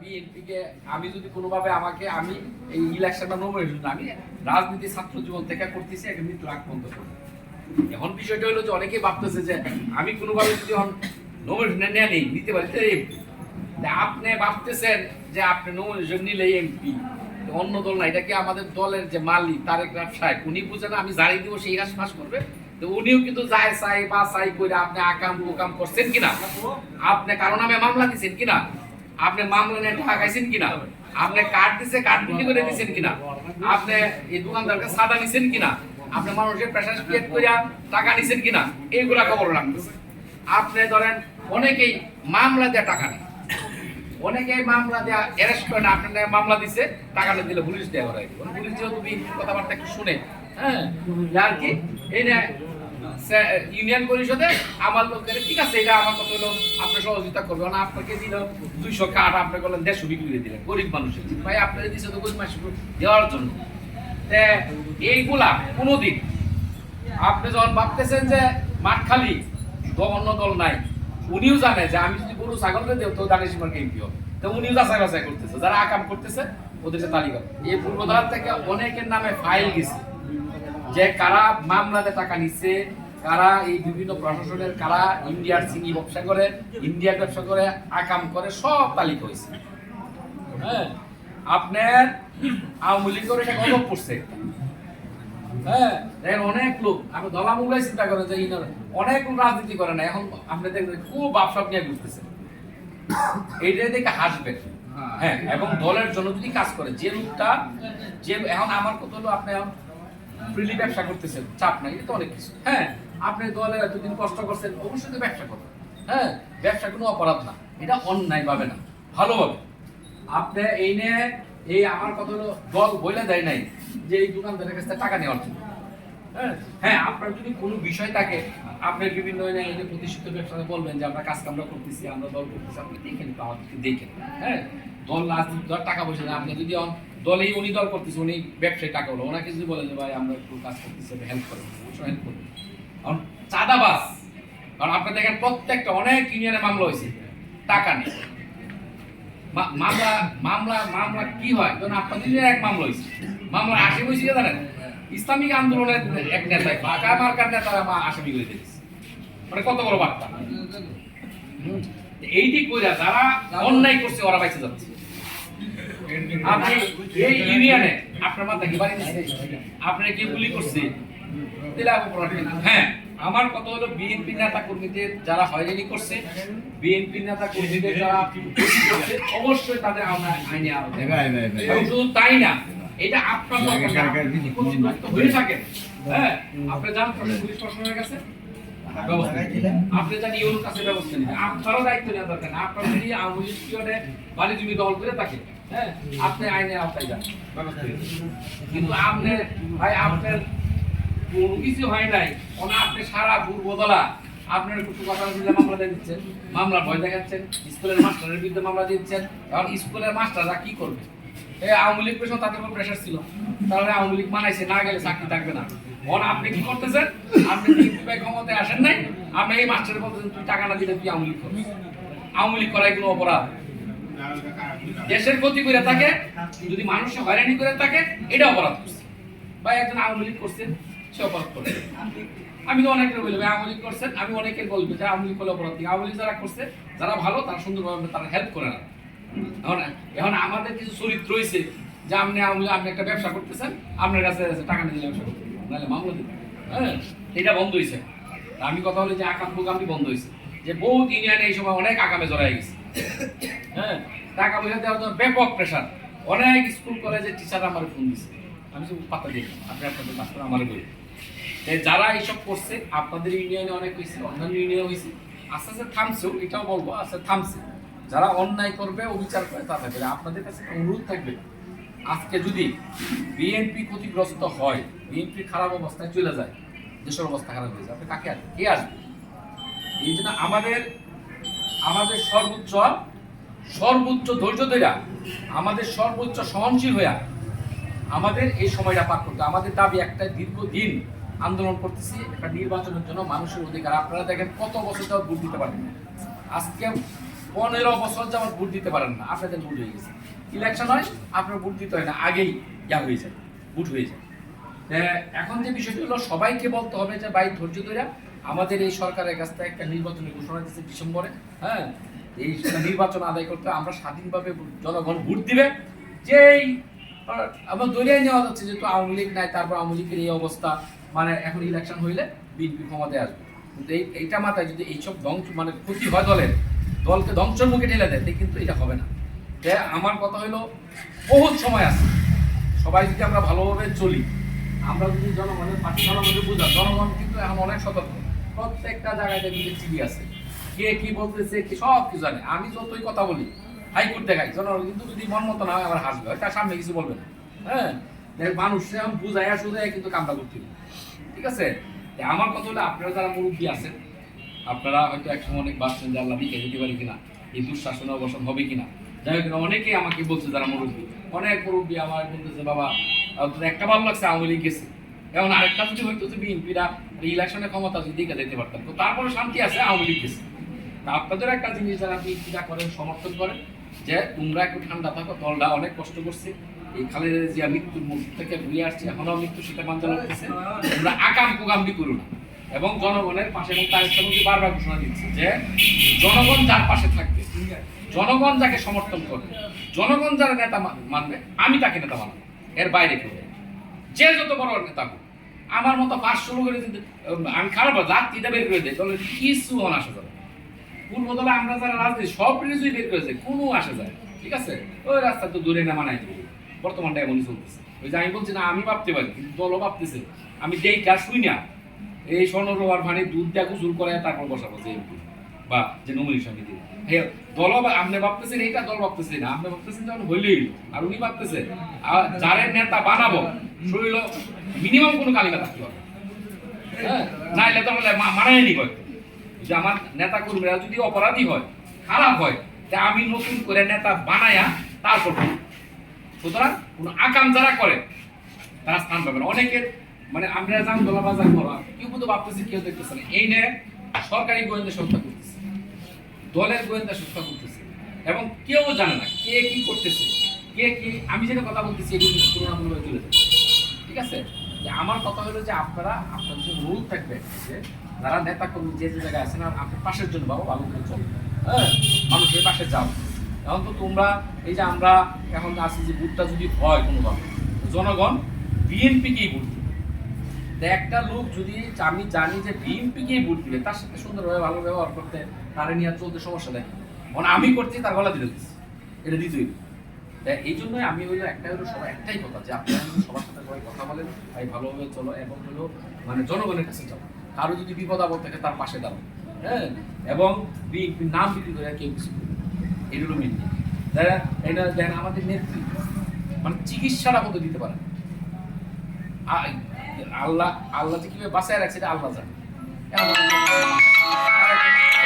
বিএনপিকে আমি যদি কোনোভাবে আমি এই ইলেকশনটা নমিনেশন আমি রাজনীতি ছাত্র জীবন থেকে করতেছি একটা মৃত্যু আগ পর্যন্ত করবো। এখন বিষয়টা হলো যে অনেকেই ভাবতেছে যে আমি কোনোভাবে যদি নমিনেশন নিতে পারি আপনি ভাবতেছেন যে আপনি নমিনেশন নিলে এমপি অন্য দল না, এটা কি আমাদের দলের যে মালিক তারেক রহমান সাহেব উনি বুঝে না আমি জারি দিব সেই কাজ ফাঁস করবে। তো উনিও কিন্তু যায় চাই বা চাই করে আপনি আকাম কুকাম করছেন কিনা, আপনি কারণ আমি মামলা দিচ্ছেন কিনা, আপনি মামলা নিয়ে টাকা খাইছেন কিনা, আপনি কার্ড দিচ্ছে কার্ড বিক্রি করে দিচ্ছেন কিনা, আপনি এই দোকানদারকে সাদা নিছেন কিনা, আপনি মানুষের প্রেশার ক্রিয়েট করে টাকা নিছেন কিনা, এইগুলা খবর রাখতেছে। আপনি ধরেন অনেকেই মামলা দিয়ে টাকা নেয়, অনেকেই মামলা দেওয়া অ্যারেস্ট করে না, আপনার মামলা দিচ্ছে টাকা না দিলে পুলিশ দেওয়া হয়। পুলিশ যেহেতু কথাবার্তা একটু শুনে হ্যাঁ আর কি এই ইউনিয়ন পরিষদে আমার লোকের ঠিক আছে এটা আমার কত হলো আপনি সহযোগিতা করবেন না, আপনাকে দিল 200 কার্ড আপনি বললেন 150 বিক্রি করে দিলেন গরিব মানুষের ভাই আপনার দিচ্ছে তো গরিব মানুষ দেওয়ার জন্য। এইগুলা কোনোদিন আপনি যখন ভাবতেছেন যে মাঠ খালি অন্য দল নাই, উনিও জানে যে আমি যদি গরু ছাগলকে দেব তো দানিশ মার্কে এমপি হবে, তো উনিও যাচাই বাছাই করতেছে যারা আকাম করতেছে ওদেরকে তালিকা। এই পূর্বধার থেকে অনেকের নামে ফাইল গেছে যে কারা মামলাতে টাকা নিচ্ছে, কারা এই বিভিন্ন প্রশাসনের কারা ইন্ডিয়ার চিনি ব্যবসা করে, ইন্ডিয়ার ব্যবসা করে আকাম করে সব তালিকা হয়েছে। হ্যাঁ আপনার আওয়ামী লীগের এটা গজব পড়ছে। হ্যাঁ দেখেন অনেক লোক আমি দলামুলাই চিন্তা করে যে অনেক লোক রাজনীতি করে না, এখন আপনি দেখবেন খুব বাপসাপ নিয়ে ঘুরতেছে, এইটাই দেখে হাসবেন। হ্যাঁ এবং দলের জন্য যদি কাজ করে যে লোকটা যে এখন আমার কত হলো আপনি ফ্রিলি ব্যবসা করতেছেন চাপ নাই, এটা তো অনেক কিছু। হ্যাঁ আপনি দলে এতদিন কষ্ট করছেন অবশ্যই তো ব্যবসা করবেন। হ্যাঁ ব্যবসা কোনো অপরাধ না, এটা অন্যায় ভাবে না ভালোভাবে আপনি এই নিয়ে এই আমার কত হলো দল বইলে দেয় নাই যে এই দোকানদারের কাছে টাকা নেওয়ার জন্য। হ্যাঁ আপনার যদি কোনো বিষয় থাকে আপনার বিভিন্ন প্রতিষ্ঠিত ব্যবসাতে বলবেন যে আমরা কাজ কামরা করতেছি আমরা দল করতেছি, আপনি দেখেন আমাদেরকে দেখেন। হ্যাঁ দল রাজনীতি দল টাকা পয়সা না, আপনি যদি দলেই উনি দল করতেছে উনি ব্যবসায়ী টাকা হলো ওনাকে যদি বলে যে ভাই আমরা একটু কাজ করতেছি হেল্প করেন অবশ্যই হেল্প করবেন। কারণ চাঁদাবাজ, কারণ আপনি দেখেন প্রত্যেকটা অনেক ইউনিয়নে মামলা হয়েছে টাকা নেই। মামলা মামলা মামলা কি হয় ধরুন আপনাদের এক মামলা হয়েছে, মামলা আসামি হয়েছে জানেন ইসলামিক আন্দোলনের এক নেতায় বাঁকা মার্কার নেতারা আসামি করে দিয়েছে, মানে কত বড় বার্তা। এইটি কইরা যারা অন্যায় করছে ওরা বাইচে যাচ্ছে। আপনি এই ইউনিয়নে আপনার মাথা কি বাড়ি দিচ্ছে, আপনার কি গুলি করছে হ্যাঁ আমার কত হলো বিএনপি নেতা কর্মীদের যারা হয়রানি করছে, বিএনপি নেতা কর্মীদের যারা করছে অবশ্যই তাদের আমরা আইনে আওতায়। শুধু তাই না এটা আপনার হয়ে থাকে। হ্যাঁ আপনি যান পুলিশ প্রশাসনের কাছে ব্যবস্থা আপনি জানি ওর কাছে ব্যবস্থা নিতে আপনারও দায়িত্ব নেওয়া দরকার না। আপনার যদি আওয়ামী লীগ বাড়ি জমি দখল করে থাকে হ্যাঁ আপনি আইনের আওতায় যান ব্যবস্থা। কিন্তু আপনি ভাই আপনার কোনো কিছু হয় নাই আপনি সারা পূর্বতলা আপনার কিছু কথা মামলা দিয়ে দিচ্ছেন, মামলা ভয় দেখাচ্ছেন, স্কুলের মাস্টারের বিরুদ্ধে মামলা দিচ্ছেন। এখন স্কুলের মাস্টাররা কি করবে? আওয়ামী লীগ পেছনে তাদের উপর প্রেশার ছিল, তাহলে আওয়ামী লীগ মানাইছে না গেলে চাকরি থাকবে না। আপনি কি করতেছেন? আপনি ক্ষমতায় আসেন নাই, আপনি এই মাস্টারের বলতেছেন তুই টাকা না দিলে তুই আওয়ামী লীগ করবি। আওয়ামী লীগ করাই কোনো অপরাধ? দেশের ক্ষতি করে থাকে যদি মানুষের হয়রানি করে থাকে এটা অপরাধ করছে। বা একজন আওয়ামী লীগ করছেন সে অপরাধ করছে। আমি তো অনেকের বলবো আওয়ামী লীগ করছেন, আমি অনেকের বলবো যে আওয়ামী লীগ করলে অপরাধ। আওয়ামী লীগ যারা করছে যারা ভালো তারা সুন্দরভাবে তারা হেল্প করে না। এখন আমাদের কিছু চরিত্র রয়েছে যে আপনি আপনি একটা ব্যবসা করতেছেন আপনার কাছে টাকা নিয়ে ব্যবসা করতে নাহলে মামলা দিবেন। হ্যাঁ এটা বন্ধ হয়েছে। আমি কথা বলি যে আকাম প্রোগ্রামটি বন্ধ হয়েছে, যে বহুত ইউনিয়নে এই সময় অনেক আকামে জড়াই গেছে। হ্যাঁ টাকা পয়সা দেওয়ার জন্য ব্যাপক প্রেশার। অনেক স্কুল কলেজের টিচাররা আমার ফোন দিচ্ছে, আমি শুধু পাতা দিই আপনি আপনাদের কাজ করে আমার বলি যারা এইসব করছে আপনাদের ইউনিয়নে অনেক হয়েছে, অন্যান্য ইউনিয়নে হয়েছে, আস্তে আস্তে থামছেও এটাও বলবো আস্তে থামছে। যারা অন্যায় করবে অবিচার করে তা থাকবে। আপনাদের কাছে অনুরোধ থাকবে আজকে যদি বিএনপি ক্ষতিগ্রস্ত হয়, বিএনপি খারাপ অবস্থায় চলে যায়, দেশের অবস্থা খারাপ হয়ে যায়, আপনি কাকে আসবে? কে আসবে? এই জন্য আমাদের সর্বোচ্চ ধৈর্য ধরে আমাদের সর্বোচ্চ সহনশীল হইয়া আমাদের এই সময়টা পার করতে। আমাদের দাবি একটা দীর্ঘদিন আন্দোলন করতেছি একটা নির্বাচনের জন্য, মানুষের অধিকার। আপনারা দেখেন কত বছর যাওয়া ভোট দিতে পারেন, আজকে 15 বছর যাওয়ার ভোট দিতে পারেন না, আপনাদের ভোট হয়ে গেছে। ইলেকশন হয়, আপনার ভোট দিতে হয় না, আগেই হয়ে যায়, ভোট হয়ে যায়। এখন যে বিষয়টি হলো, সবাইকে বলতে হবে যে ভাই ধৈর্য ধরে আমাদের এই সরকারের কাছ থেকে একটা নির্বাচনী ঘোষণা দিচ্ছে ডিসেম্বরে, হ্যাঁ, এই নির্বাচন আদায় করতে আমরা স্বাধীনভাবে জনগণ ভোট দিবে। যেই আমার দলীয় নেওয়া যাচ্ছে যেহেতু আওয়ামী লীগ নাই, তারপর আওয়ামী লীগের এই অবস্থা, মানে এখন ইলেকশন হইলে বিএনপি ক্ষমতায় আসবে। কিন্তু এইটা মাথায় যদি এইসব ধ্বংস মানে ক্ষতি হয় দলকে ধ্বংসের মুখে ঠেলে দেয়, কিন্তু এটা হবে না। আমার কথা হলো বহুত সময় আছে, সবাই যদি আমরা ভালোভাবে চলি, আমরা যদি জনগণের পাশে জনগণকে বুঝাই, জনগণ কিন্তু এখন অনেক সতর্ক, প্রত্যেকটা জায়গায় দেখবি টিভি আছে, কে কি বলতেছে কি সব কিছু জানে। আমি যতই কথা বলি হাইকোর্ট দেখাই, জনগণ কিন্তু যদি মন মতো না হয় আবার হাসবে, তার সামনে কিছু বলবে না। হ্যাঁ, মানুষ এখন বুঝাইয়া সুজাইয়া কিন্তু কামটা করতে হবে, ঠিক আছে। আমার কথা হলো আপনারা যারা মুরব্বী আছেন, আপনারা হয়তো একসময় অনেক বাঁচছেন যে আল্লাহ বিকে দিতে পারি কিনা, এই দুঃশাসনে অবসান হবে কিনা। যাই হোক, অনেকেই আমাকে বলছে যারা মুরব্বী, অনেক মুরব্বী আমার বলতেছে বাবা একটা ভালো লাগছে আওয়ামী লীগ গেছে, এখন আরেকটা যদি হয়তো বিএনপিরা ইলেকশনের ক্ষমতা যদি দিকে দিতে পারতাম, তো তারপরে শান্তি আছে আওয়ামী লীগ গেছে। আপনাদের একটা জিনিস যারা বিএনপিরা করেন, সমর্থন করেন, যে তোমরা একটু ঠান্ডা থাকো, দলটা অনেক কষ্ট করছে, এই খালেদা জিয়া মৃত্যুর মুখ থেকে ঘুরিয়ে আসছে, এখনো মৃত্যু সেটা মানতে লাগতেছে, তোমরা আকাম কুকামটি করো না। এবং জনগণের পাশে, এবং তার মধ্যে বারবার ঘোষণা দিচ্ছে যে জনগণ যার পাশে থাকবে, জনগণ যাকে সমর্থন করবে, জনগণ যারা নেতা মানবে, আমি তাকে নেতা মানবো, এর বাইরে কেউ যে যত বড় নেতা হোক। আমার মতো 500 লোকের আমি খারাপ জাতিটা বের করে দেয়, তাহলে কিছু আসা যাবে। পূর্ব দলে আমরা যারা রাজনীতি সব রিজুই বের করেছে, কোনো আসা যায়, ঠিক আছে, ওই রাস্তা তো দূরে না মানাই দেবে। বর্তমানটা এমনই চলতেছে। ওই যে আমি বলছি না, আমি ভাবতে পারি, কিন্তু দলও ভাবতেছে। আমি দেখটা শুই না, এই স্বর্ণরোবার ভানে দুধ দিয়ে গুজুর করে তারপর বসাবো যে এমপি বা যে নমিনেশন সমিতি। দল আপনি ভাবতেছেন এইটা, দল ভাবতেছে না, আপনি ভাবতেছেন যখন হইলেই, আর উনি ভাবতেছে যারে নেতা বানাবো শরীর মিনিমাম কোনো কালিকা থাকতে হবে, হ্যাঁ, নাইলে তো মানায় নি হয় যে আমার নেতা কর্মীরা যদি অপরাধী হয়, খারাপ হয়, তা আমি নতুন করে নেতা বানায়া তারপর। সুতরাং কোনো আকাম যারা করে তারা স্থান পাবে না। অনেকের মানে আমরা জান দোলা বাজার করা, কেউ কিন্তু ভাবতেছে, কেউ দেখতেছে না, এই নিয়ে সরকারি গোয়েন্দা সংস্থা করতেছে, দলের গোয়েন্দা সংস্থা করতেছে, এবং কেউ জানে না কে কি করতেছে, কে কি। আমি যেটা কথা বলতেছি এগুলো তুলনামূলক চলে যাবে, ঠিক আছে। যে আমার কথা হলো যে আপনারা আপনাদের যে রুল থাকবে, যে যারা নেতা কর্মী যে যে জায়গায় আছেন, আপনার পাশের জন্য বাবা ভালো করে চলো, হ্যাঁ, মানুষের পাশে যাও। এখন তো তোমরা এই যে আমরা এখন আছি যে ভোটটা যদি হয় কোনোভাবে, জনগণ বিএনপিকেই ভোট দিবে। একটা লোক যদি আমি জানি যে বিএনপিকেই ভোট দিবে, তার সাথে সুন্দরভাবে ভালো ব্যবহার করতে, তারা নিয়ে চলতে সমস্যা দেখি, মানে আমি করছি তার গলা দিতে দিচ্ছি, এটা দিতেই। এই জন্যই আমি হইলো সবাই একটাই কথা, যে আপনারা সবার সাথে সবাই কথা বলেন, ভাই ভালোভাবে চলো, এবং হলো মানে জনগণের কাছে যাও, কারো যদি বিপদ আপদ থাকে তার পাশে দাও, হ্যাঁ, এবং বিএনপির নাম বিক্রি করে কেউ কিছু এগুলো মেন। এটা দেন আমাদের নেত্রী মানে চিকিৎসাটা মতো দিতে পারে, আল্লাহ যে কিভাবে বাঁচায় রাখছে এটা আল্লাহ জানে।